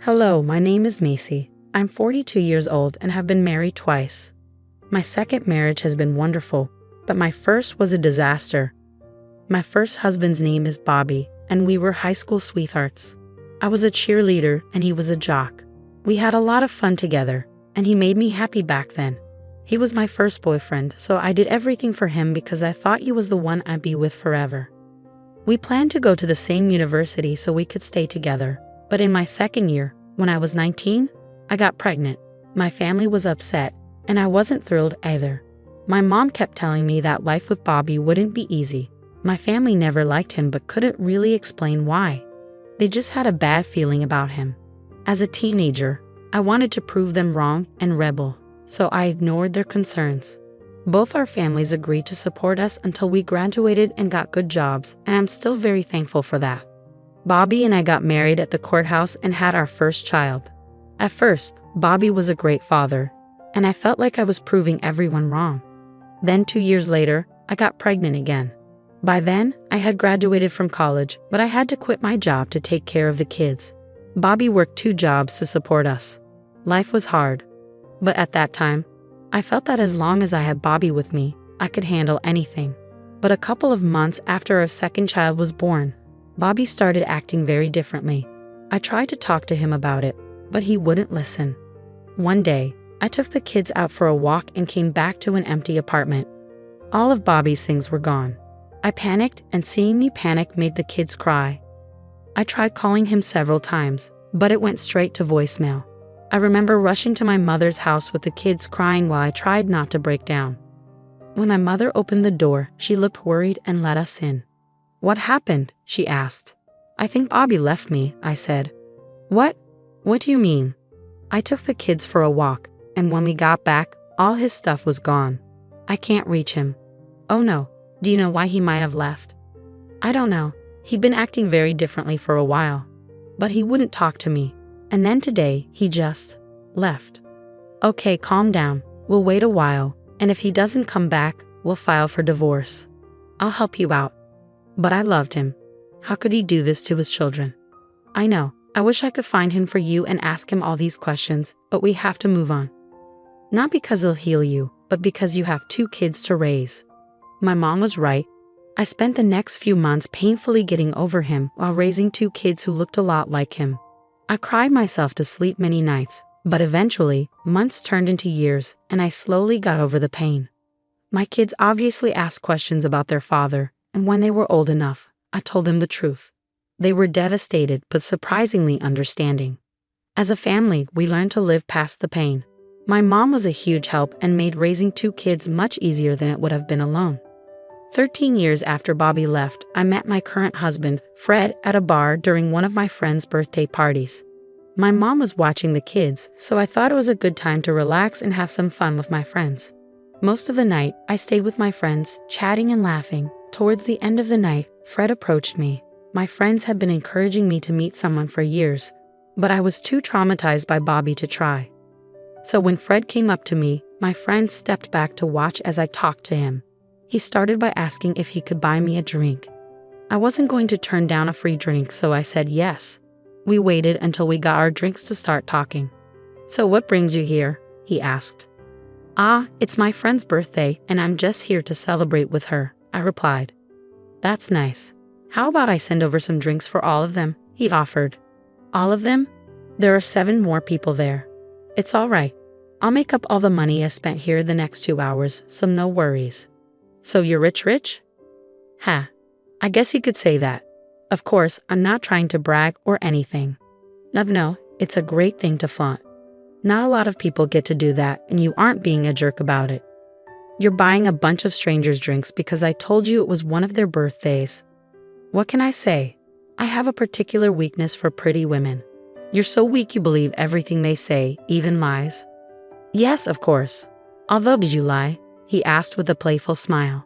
Hello, my name is Macy. I'm 42 years old and have been married twice. My second marriage has been wonderful, but my first was a disaster. My first husband's name is Bobby, and we were high school sweethearts. I was a cheerleader and he was a jock. We had a lot of fun together, and he made me happy back then. He was my first boyfriend, so I did everything for him because I thought he was the one I'd be with forever. We planned to go to the same university so we could stay together, but in my second year, when I was 19, I got pregnant. My family was upset, and I wasn't thrilled either. My mom kept telling me that life with Bobby wouldn't be easy. My family never liked him but couldn't really explain why. They just had a bad feeling about him. As a teenager, I wanted to prove them wrong and rebel, so I ignored their concerns. Both our families agreed to support us until we graduated and got good jobs, and I'm still very thankful for that. Bobby and I got married at the courthouse and had our first child. At first, Bobby was a great father, and I felt like I was proving everyone wrong. Then 2 years later, I got pregnant again. By then, I had graduated from college, but I had to quit my job to take care of the kids. Bobby worked 2 jobs to support us. Life was hard, but at that time, I felt that as long as I had Bobby with me, I could handle anything. But a couple of months after our second child was born, Bobby started acting very differently. I tried to talk to him about it, but he wouldn't listen. One day, I took the kids out for a walk and came back to an empty apartment. All of Bobby's things were gone. I panicked, and seeing me panic made the kids cry. I tried calling him several times, but it went straight to voicemail. I remember rushing to my mother's house with the kids crying while I tried not to break down. When my mother opened the door, she looked worried and let us in. "What happened?" she asked. "I think Bobby left me," I said. "What? What do you mean?" I took the kids for a walk, and when we got back, all his stuff was gone. I can't reach him. "Oh no, do you know why he might have left?" "I don't know. He'd been acting very differently for a while. But he wouldn't talk to me. And then today, he just left." "Okay, calm down. We'll wait a while, and if he doesn't come back, we'll file for divorce. I'll help you out." But I loved him. How could he do this to his children? "I know. I wish I could find him for you and ask him all these questions, but we have to move on. Not because he'll heal you, but because you have 2 kids to raise." My mom was right. I spent the next few months painfully getting over him while raising 2 kids who looked a lot like him. I cried myself to sleep many nights, but eventually, months turned into years, and I slowly got over the pain. My kids obviously asked questions about their father, and when they were old enough, I told them the truth. They were devastated but surprisingly understanding. As a family, we learned to live past the pain. My mom was a huge help and made raising 2 kids much easier than it would have been alone. 13 years after Bobby left, I met my current husband, Fred, at a bar during one of my friend's birthday parties. My mom was watching the kids, so I thought it was a good time to relax and have some fun with my friends. Most of the night, I stayed with my friends, chatting and laughing. Towards the end of the night, Fred approached me. My friends had been encouraging me to meet someone for years, but I was too traumatized by Bobby to try. So when Fred came up to me, my friends stepped back to watch as I talked to him. He started by asking if he could buy me a drink. I wasn't going to turn down a free drink, so I said yes. We waited until we got our drinks to start talking. "So what brings you here?" he asked. It's my friend's birthday, and I'm just here to celebrate with her," I replied. "That's nice. How about I send over some drinks for all of them?" he offered. "All of them? There are 7 more people there." "It's all right. I'll make up all the money I spent here the next 2 hours, so no worries." "So you're rich? Ha, I guess you could say that. Of course, I'm not trying to brag or anything. No, it's a great thing to flaunt. Not a lot of people get to do that, and you aren't being a jerk about it. You're buying a bunch of strangers drinks because I told you it was one of their birthdays. What can I say? I have a particular weakness for pretty women. You're so weak you believe everything they say, even lies." "Yes, of course. Although did you lie?" he asked with a playful smile.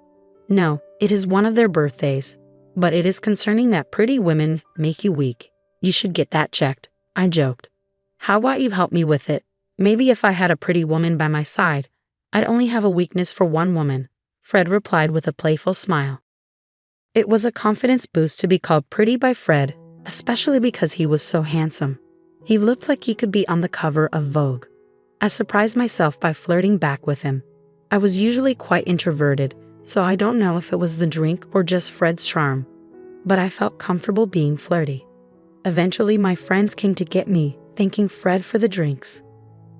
"No, it is one of their birthdays, but it is concerning that pretty women make you weak. You should get that checked," I joked. "How about you help me with it? Maybe if I had a pretty woman by my side, I'd only have a weakness for one woman," Fred replied with a playful smile. It was a confidence boost to be called pretty by Fred, especially because he was so handsome. He looked like he could be on the cover of Vogue. I surprised myself by flirting back with him. I was usually quite introverted, so I don't know if it was the drink or just Fred's charm, but I felt comfortable being flirty. Eventually, my friends came to get me, thanking Fred for the drinks.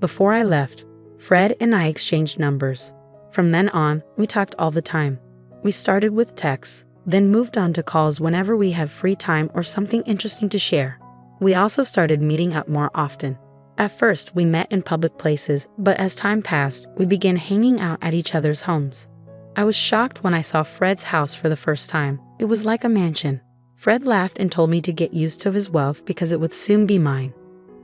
Before I left, Fred and I exchanged numbers. From then on, we talked all the time. We started with texts, then moved on to calls whenever we had free time or something interesting to share. We also started meeting up more often. At first, we met in public places, but as time passed, we began hanging out at each other's homes. I was shocked when I saw Fred's house for the first time. It was like a mansion. Fred laughed and told me to get used to his wealth because it would soon be mine.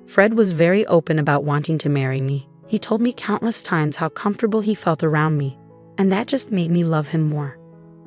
Fred was very open about wanting to marry me. He told me countless times how comfortable he felt around me, and that just made me love him more.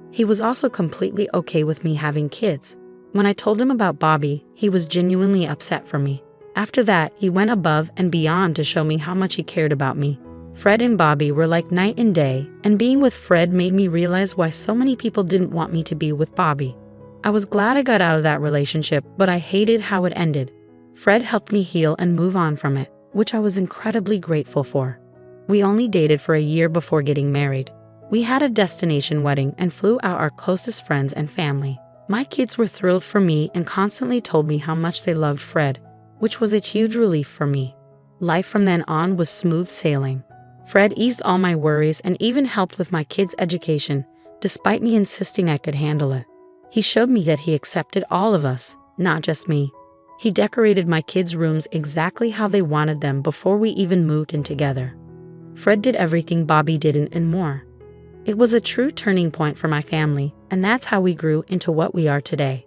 He was also completely okay with me having kids. When I told him about Bobby, he was genuinely upset for me. After that, he went above and beyond to show me how much he cared about me. Fred and Bobby were like night and day, and being with Fred made me realize why so many people didn't want me to be with Bobby. I was glad I got out of that relationship, but I hated how it ended. Fred helped me heal and move on from it, which I was incredibly grateful for. We only dated for a year before getting married. We had a destination wedding and flew out our closest friends and family. My kids were thrilled for me and constantly told me how much they loved Fred, which was a huge relief for me. Life from then on was smooth sailing. Fred eased all my worries and even helped with my kids' education, despite me insisting I could handle it. He showed me that he accepted all of us, not just me. He decorated my kids' rooms exactly how they wanted them before we even moved in together. Fred did everything Bobby didn't and more. It was a true turning point for my family, and that's how we grew into what we are today.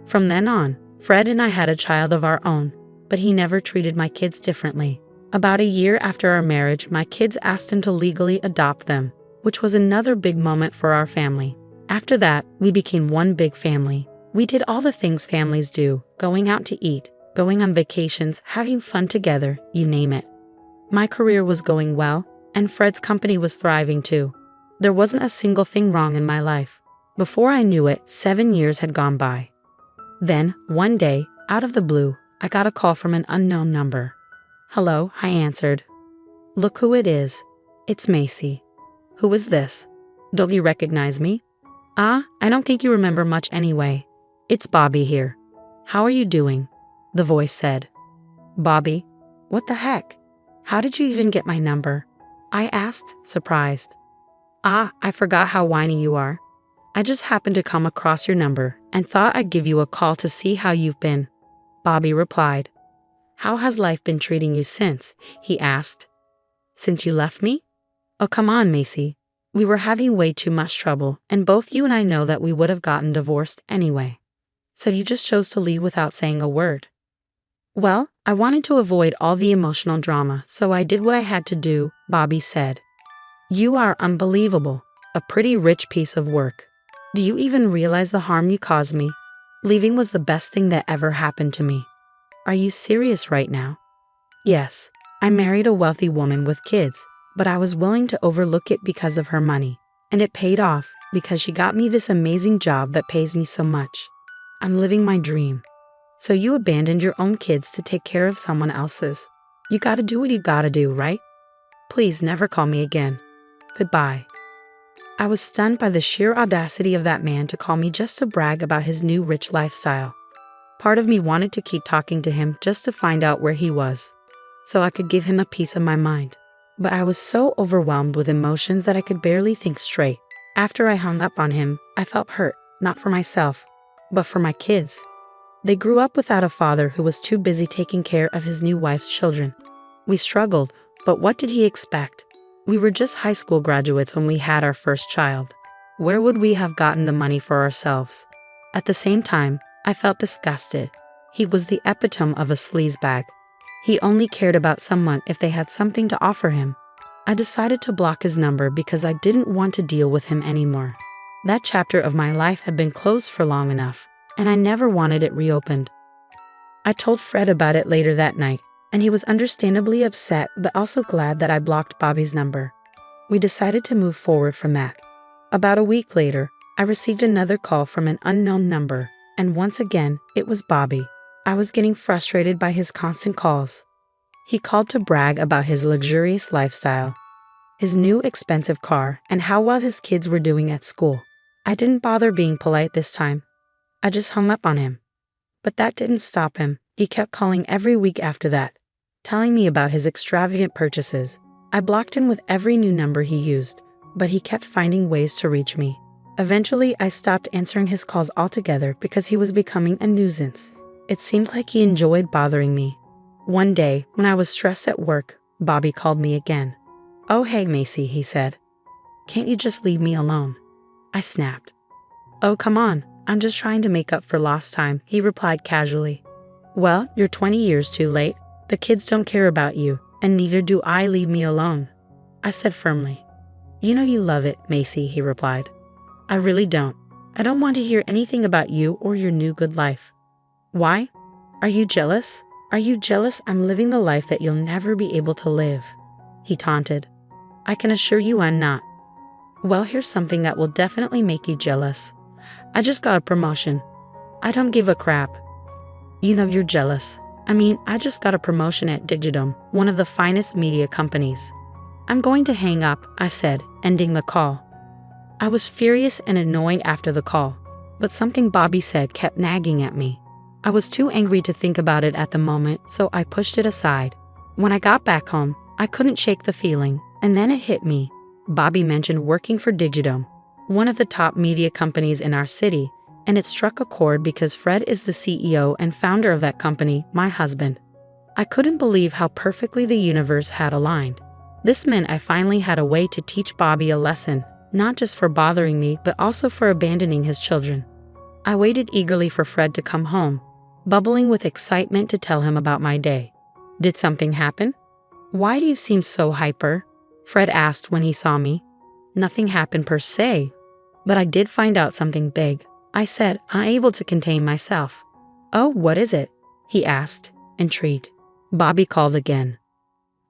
From then on, Fred and I had a child of our own, but he never treated my kids differently. About a year after our marriage, my kids asked him to legally adopt them, which was another big moment for our family. After that, we became one big family. We did all the things families do, going out to eat, going on vacations, having fun together, you name it. My career was going well, and Fred's company was thriving too. There wasn't a single thing wrong in my life. Before I knew it, 7 years had gone by. Then, one day, out of the blue, I got a call from an unknown number. "Hello," I answered. "Look who it is. It's Macy." "Who is this? Don't you recognize me?" "Ah, I don't think you remember much anyway. It's Bobby here. How are you doing?" the voice said. "Bobby? What the heck? How did you even get my number?" I asked, surprised. "Ah, I forgot how whiny you are. I just happened to come across your number and thought I'd give you a call to see how you've been," Bobby replied. "How has life been treating you since?" he asked. "Since you left me? Oh, come on, Macy. We were having way too much trouble, and both you and I know that we would have gotten divorced anyway. So you just chose to leave without saying a word." "Well, I wanted to avoid all the emotional drama, so I did what I had to do," Bobby said. "You are unbelievable. A pretty rich piece of work. Do you even realize the harm you caused me? Leaving was the best thing that ever happened to me. Are you serious right now?" "Yes, I married a wealthy woman with kids, but I was willing to overlook it because of her money. And it paid off because she got me this amazing job that pays me so much. I'm living my dream." "So you abandoned your own kids to take care of someone else's. You gotta do what you gotta do, right? Please never call me again. Goodbye." I was stunned by the sheer audacity of that man to call me just to brag about his new rich lifestyle. Part of me wanted to keep talking to him just to find out where he was, so I could give him a piece of my mind. But I was so overwhelmed with emotions that I could barely think straight. After I hung up on him, I felt hurt, not for myself, but for my kids. They grew up without a father who was too busy taking care of his new wife's children. We struggled, but what did he expect? We were just high school graduates when we had our first child. Where would we have gotten the money for ourselves? At the same time, I felt disgusted. He was the epitome of a sleazebag. He only cared about someone if they had something to offer him. I decided to block his number because I didn't want to deal with him anymore. That chapter of my life had been closed for long enough, and I never wanted it reopened. I told Fred about it later that night, and he was understandably upset but also glad that I blocked Bobby's number. We decided to move forward from that. About a week later, I received another call from an unknown number, and once again, it was Bobby. I was getting frustrated by his constant calls. He called to brag about his luxurious lifestyle, his new expensive car, and how well his kids were doing at school. I didn't bother being polite this time. I just hung up on him. But that didn't stop him. He kept calling every week after that, telling me about his extravagant purchases. I blocked him with every new number he used, but he kept finding ways to reach me. Eventually, I stopped answering his calls altogether because he was becoming a nuisance. It seemed like he enjoyed bothering me. One day, when I was stressed at work, Bobby called me again. "Oh, hey, Macy," he said. "Can't you just leave me alone?" I snapped. "Oh, come on. I'm just trying to make up for lost time," he replied casually. "Well, you're 20 years too late. The kids don't care about you, and neither do I. Leave me alone," I said firmly. "You know you love it, Macy," he replied. "I really don't. I don't want to hear anything about you or your new good life." "Why? Are you jealous? Are you jealous I'm living the life that you'll never be able to live?" he taunted. "I can assure you I'm not." "Well, here's something that will definitely make you jealous. I just got a promotion. I don't give a crap." "You know you're jealous. I just got a promotion at Digidom, one of the finest media companies." "I'm going to hang up," I said, ending the call. I was furious and annoyed after the call, but something Bobby said kept nagging at me. I was too angry to think about it at the moment, so I pushed it aside. When I got back home, I couldn't shake the feeling, and then it hit me. Bobby mentioned working for Digidom, one of the top media companies in our city, and it struck a chord because Fred is the CEO and founder of that company, my husband. I couldn't believe how perfectly the universe had aligned. This meant I finally had a way to teach Bobby a lesson, not just for bothering me, but also for abandoning his children. I waited eagerly for Fred to come home, bubbling with excitement to tell him about my day. "Did something happen? Why do you seem so hyper?" Fred asked when he saw me. "Nothing happened per se, but I did find out something big," I said, unable to contain myself. "Oh, what is it?" he asked, intrigued. Bobby called again.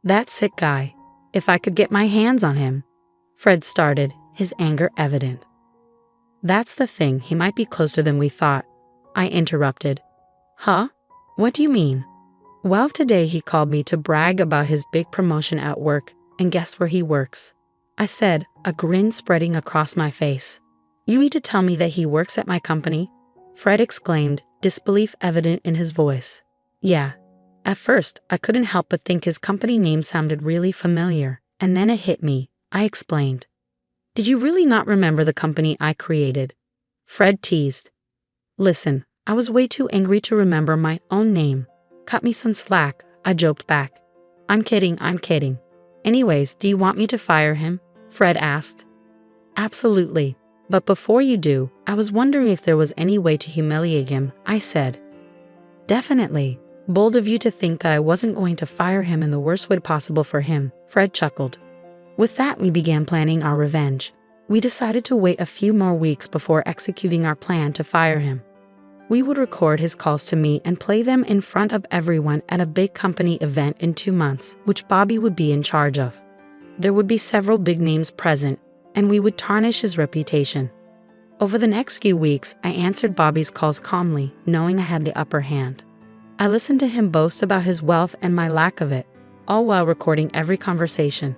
"That sick guy. If I could get my hands on him," Fred started, his anger evident. "That's the thing, he might be closer than we thought," I interrupted. "Huh? What do you mean?" "Well, today he called me to brag about his big promotion at work, and guess where he works?" I said, a grin spreading across my face. "You mean to tell me that he works at my company?" Fred exclaimed, disbelief evident in his voice. "Yeah." At first, I couldn't help but think his company name sounded really familiar, and then it hit me. I explained. "Did you really not remember the company I created?" Fred teased. "Listen, I was way too angry to remember my own name. Cut me some slack," I joked back. I'm kidding. Anyways, do you want me to fire him?" Fred asked. "Absolutely. But before you do, I was wondering if there was any way to humiliate him," I said. "Definitely. Bold of you to think that I wasn't going to fire him in the worst way possible for him," Fred chuckled. With that, we began planning our revenge. We decided to wait a few more weeks before executing our plan to fire him. We would record his calls to me and play them in front of everyone at a big company event in 2 months, which Bobby would be in charge of. There would be several big names present, and we would tarnish his reputation. Over the next few weeks, I answered Bobby's calls calmly, knowing I had the upper hand. I listened to him boast about his wealth and my lack of it, all while recording every conversation.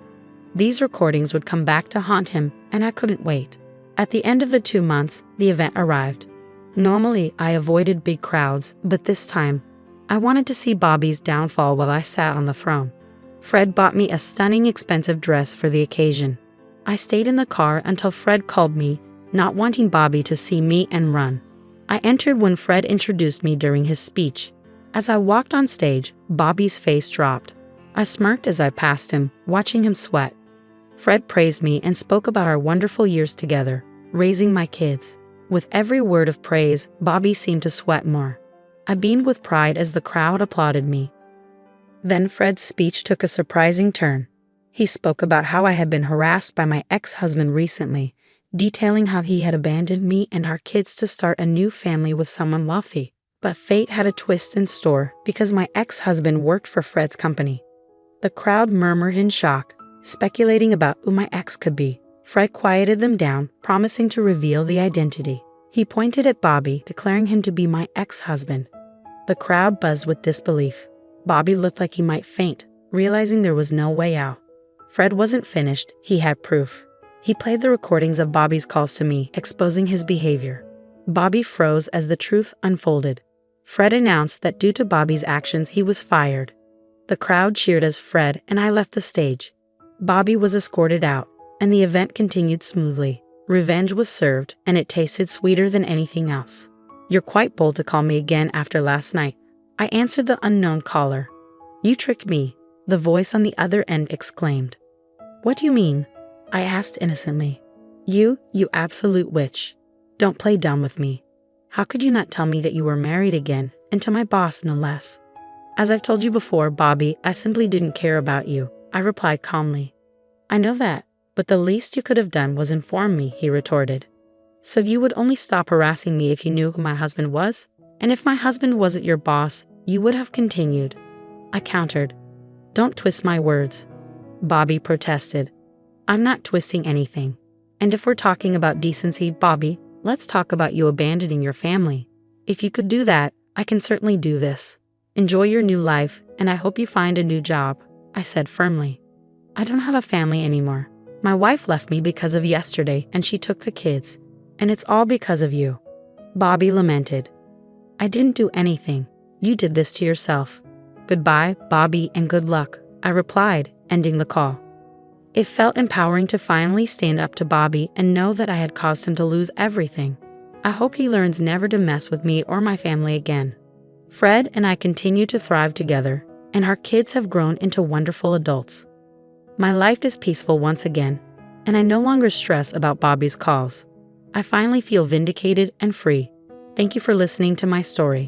These recordings would come back to haunt him, and I couldn't wait. At the end of the 2 months, the event arrived. Normally, I avoided big crowds, but this time, I wanted to see Bobby's downfall while I sat on the throne. Fred bought me a stunning, expensive dress for the occasion. I stayed in the car until Fred called me, not wanting Bobby to see me and run. I entered when Fred introduced me during his speech. As I walked on stage, Bobby's face dropped. I smirked as I passed him, watching him sweat. Fred praised me and spoke about our wonderful years together, raising my kids. With every word of praise, Bobby seemed to sweat more. I beamed with pride as the crowd applauded me. Then Fred's speech took a surprising turn. He spoke about how I had been harassed by my ex-husband recently, detailing how he had abandoned me and our kids to start a new family with someone wealthy. But fate had a twist in store because my ex-husband worked for Fred's company. The crowd murmured in shock, speculating about who my ex could be. Fred quieted them down, promising to reveal the identity. He pointed at Bobby, declaring him to be my ex-husband. The crowd buzzed with disbelief. Bobby looked like he might faint, realizing there was no way out. Fred wasn't finished, he had proof. He played the recordings of Bobby's calls to me, exposing his behavior. Bobby froze as the truth unfolded. Fred announced that due to Bobby's actions, he was fired. The crowd cheered as Fred and I left the stage. Bobby was escorted out, and the event continued smoothly. Revenge was served, and it tasted sweeter than anything else. "You're quite bold to call me again after last night," I answered the unknown caller. "You tricked me," the voice on the other end exclaimed. "What do you mean?" I asked innocently. You absolute witch. Don't play dumb with me. How could you not tell me that you were married again, and to my boss no less?" "As I've told you before, Bobby, I simply didn't care about you," I replied calmly. "I know that, but the least you could have done was inform me," he retorted. "So you would only stop harassing me if you knew who my husband was? And if my husband wasn't your boss, you would have continued," I countered. "Don't twist my words," Bobby protested. "I'm not twisting anything. And if we're talking about decency, Bobby, let's talk about you abandoning your family. If you could do that, I can certainly do this. Enjoy your new life, and I hope you find a new job," I said firmly. "I don't have a family anymore. My wife left me because of yesterday, and she took the kids. And it's all because of you," Bobby lamented. "I didn't do anything. You did this to yourself. Goodbye, Bobby, and good luck," I replied, ending the call. It felt empowering to finally stand up to Bobby and know that I had caused him to lose everything. I hope he learns never to mess with me or my family again. Fred and I continue to thrive together, and our kids have grown into wonderful adults. My life is peaceful once again, and I no longer stress about Bobby's calls. I finally feel vindicated and free. Thank you for listening to my story.